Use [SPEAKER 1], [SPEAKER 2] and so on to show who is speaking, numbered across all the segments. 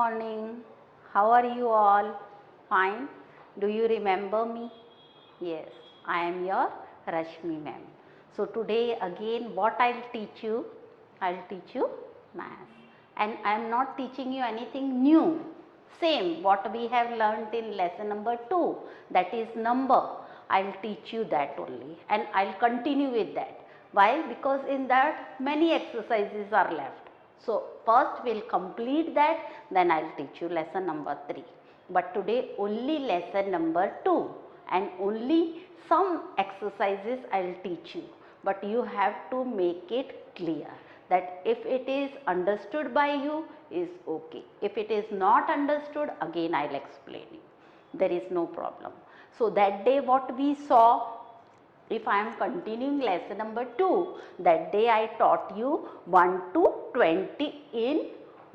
[SPEAKER 1] morning. How are you all? Fine. Do you remember me? Yes, I am your Rashmi ma'am. So today again what I will teach you? I will teach you math. And I am not teaching you anything new. Same what we have learnt in lesson number 2, that is number. I will teach you that only and I will continue with that. Why? Because in that many exercises are left. So first we will complete that, then I will teach you lesson number 3. But today only lesson number 2 and only some exercises I will teach you. But you have to make it clear that if it is understood by you is okay. If it is not understood, again I will explain you. There is no problem. So that day what we saw, if I am continuing lesson number 2, that day I taught you 1 to 20 in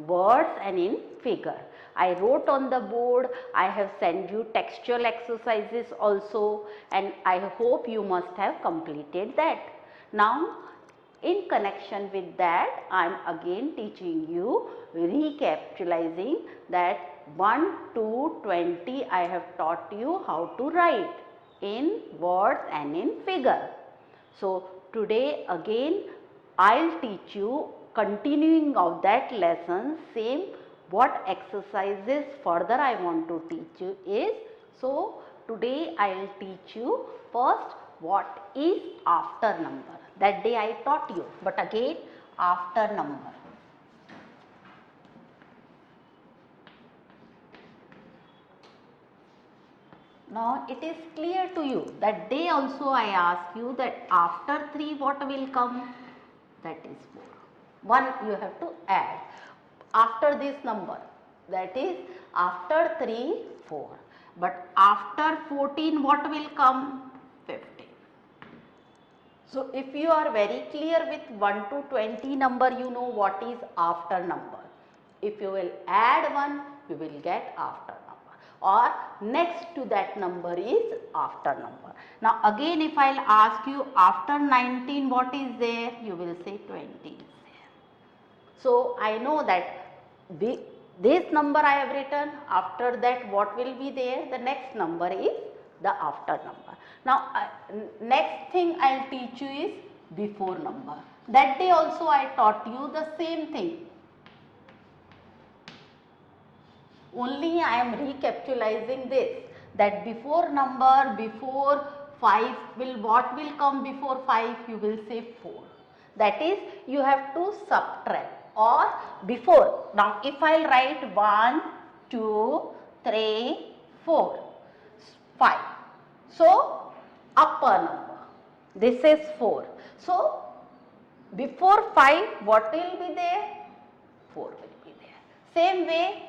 [SPEAKER 1] words and in figure. I wrote on the board, I have sent you textual exercises also, and I hope you must have completed that. Now in connection with that, I am again teaching you recapitalizing that 1 to 20 I have taught you how to write in words and in figure. So today again I will teach you continuing of that lesson, same what exercises further I want to teach you is. So today I will teach you first what is after number. That day I taught you, but again after number. Now it is clear to you that day also I ask you that after 3 what will come? That is 4. 1 you have to add after this number, that is after 3 4. But after 14 what will come? 15. So if you are very clear with 1 to 20 number, you know what is after number. If you will add 1, you will get after number, or next to that number is after number. Now again if I will ask you after 19 what is there, you will say 20 is there. So I know that this number I have written, after that what will be there, the next number is the after number. Now next thing I will teach you is before number. That day also I taught you the same thing. Only I am recapitalizing this, that before number, before 5 what will come before 5? You will say 4. That is you have to subtract or before. Now if I will write 1, 2, 3, 4, 5. So upper number, this is 4. So before 5 what will be there? 4 will be there. Same way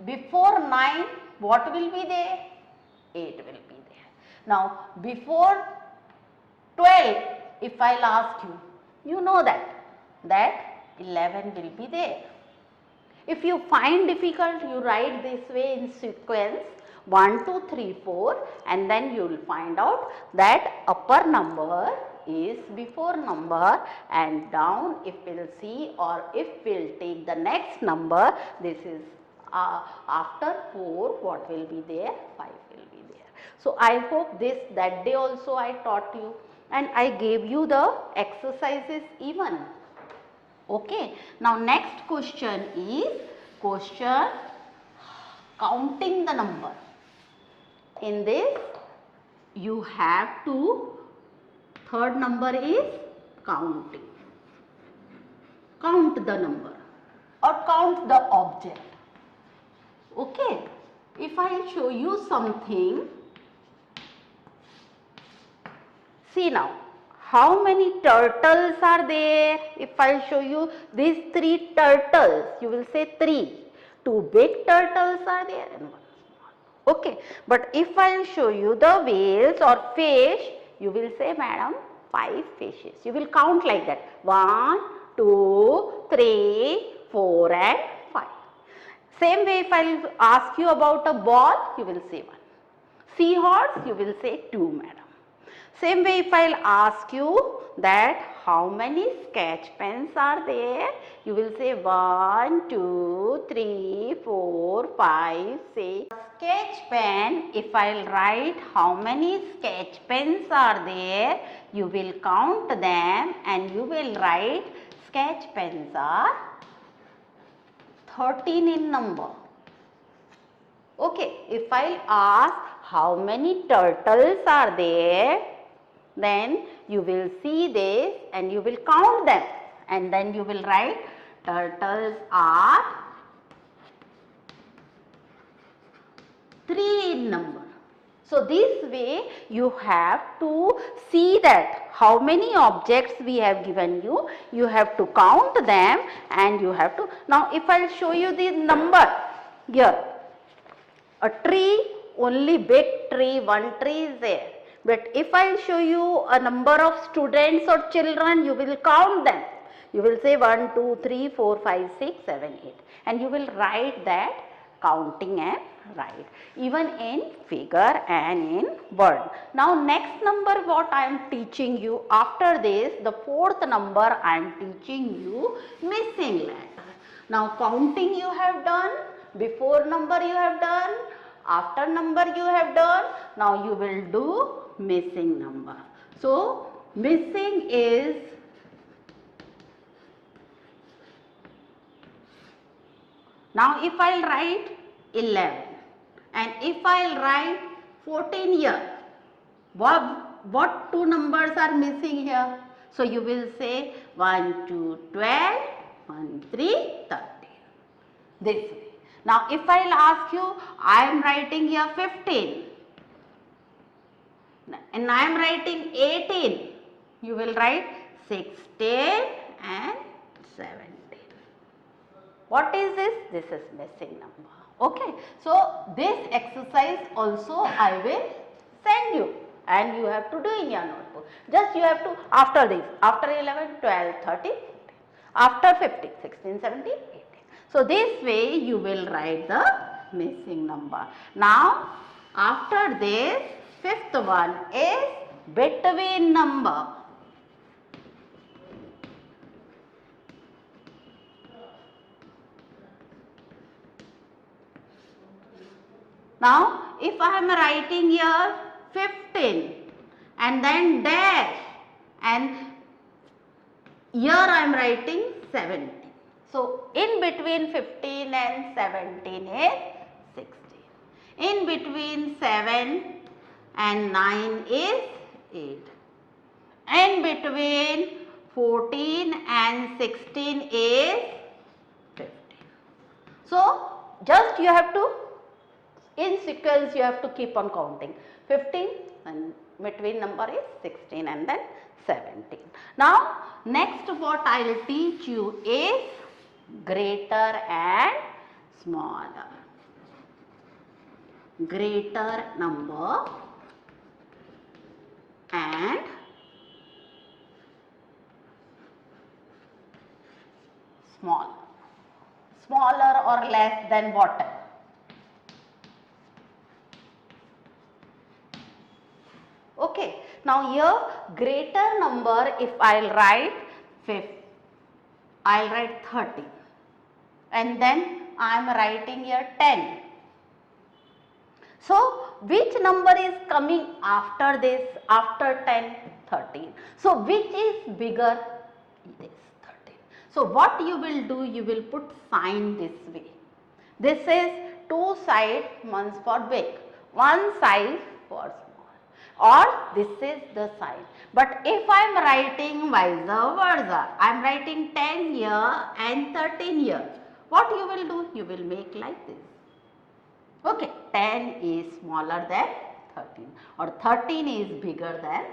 [SPEAKER 1] before 9 what will be there? 8 will be there. Now before 12 if I will ask you, you know that 11 will be there. If you find difficult, you write this way in sequence 1, 2, 3, 4, and then you will find out that upper number is before number and down if we will see, or if we will take the next number, this is after 4 what will be there? 5 will be there. So I hope that day also I taught you and I gave you the exercises even. Okay. Now next question is question counting the number. In this you have to, third number is counting. Count the number or count the object. Okay. If I show you something, see now how many turtles are there. If I show you these 3 turtles, you will say 3. 2 big turtles are there and 1 small. Okay. But if I will show you the whales or fish, you will say madam 5 fishes. You will count like that 1, 2, 3, 4 and 5. Same way if I will ask you about a ball, you will say 1. Seahorse, you will say 2 madam. Same way if I will ask you that how many sketch pens are there, you will say 1, 2, 3, 4, 5, 6. Sketch pen, if I will write how many sketch pens are there, you will count them and you will write sketch pens are 13 in number. Okay, if I will ask how many turtles are there, then you will see this and you will count them and then you will write turtles are 3 in number. So, this way you have to see that how many objects we have given you, you have to count them and you have to. Now, if I will show you the number here, a tree, only big tree, one tree is there. But if I will show you a number of students or children, you will count them. You will say 1, 2, 3, 4, 5, 6, 7, 8 and you will write that counting and write even in figure and in word. Now next number what I am teaching you, after this the fourth number I am teaching you missing letter. Now counting you have done, before number you have done, after number you have done, now you will do missing number. So missing is now if I will write 11 and if I will write 14 here, what two numbers are missing here? So you will say 1, 2, 12, 1, 3, 13. This way. Now if I will ask you, I am writing here 15 and I am writing 18, you will write 16 and 17. What is this? This is missing number. Okay. So this exercise also I will send you and you have to do in your notebook. Just you have to, after this, after 11, 12, 13, 14, after 15, 16, 17, 18. So this way you will write the missing number. Now after this, fifth one is between number. Now if I am writing here 15 and then dash and here I am writing 17. So in between 15 and 17 is 16. In between 7 and 9 is 8. In between 14 and 16 is 15. So just you have to, in sequence you have to keep on counting. 15 and between number is 16 and then 17. Now next what I will teach you is greater and smaller. Greater number and smaller. Smaller or less than whatever. Okay. Now here greater number, if I will write 5, I will write 30 and then I am writing here 10. So which number is coming after this, after 10? 13. So which is bigger? This 13. So what you will do, you will put sign this way. This is two sides, one's for big, one side for small, or this is the sign. But if I am writing vice versa, I am writing 10 here and 13 here, what you will do? You will make like this. Okay, 10 is smaller than 13 or 13 is bigger than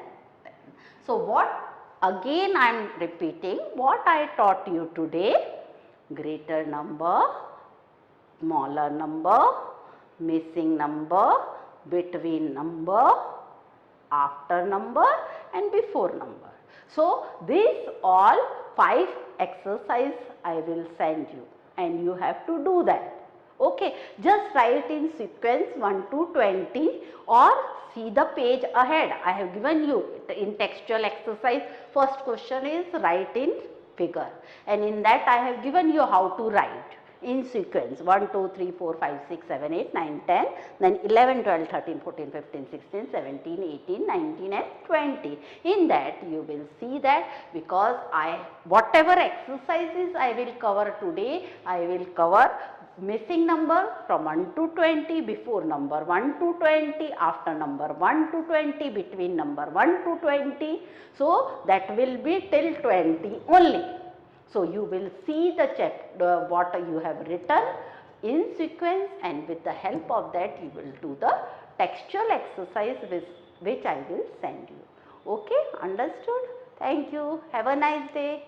[SPEAKER 1] 10. So what, again I am repeating what I taught you today: greater number, smaller number, missing number, between number, after number and before number. So these all 5 exercise I will send you and you have to do that. Okay, just write in sequence 1 to 20 or see the page ahead. I have given you in textual exercise, first question is write in figure, and in that I have given you how to write in sequence 1, 2, 3, 4, 5, 6, 7, 8, 9, 10, then 11, 12, 13, 14, 15, 16, 17, 18, 19 and 20. In that you will see that because whatever exercises I will cover today, I will cover missing number from 1 to 20, before number 1 to 20, after number 1 to 20, between number 1 to 20. So that will be till 20 only. So you will see the chapter what you have written in sequence, and with the help of that you will do the textual exercise which I will send you. Okay, understood? Thank you. Have a nice day.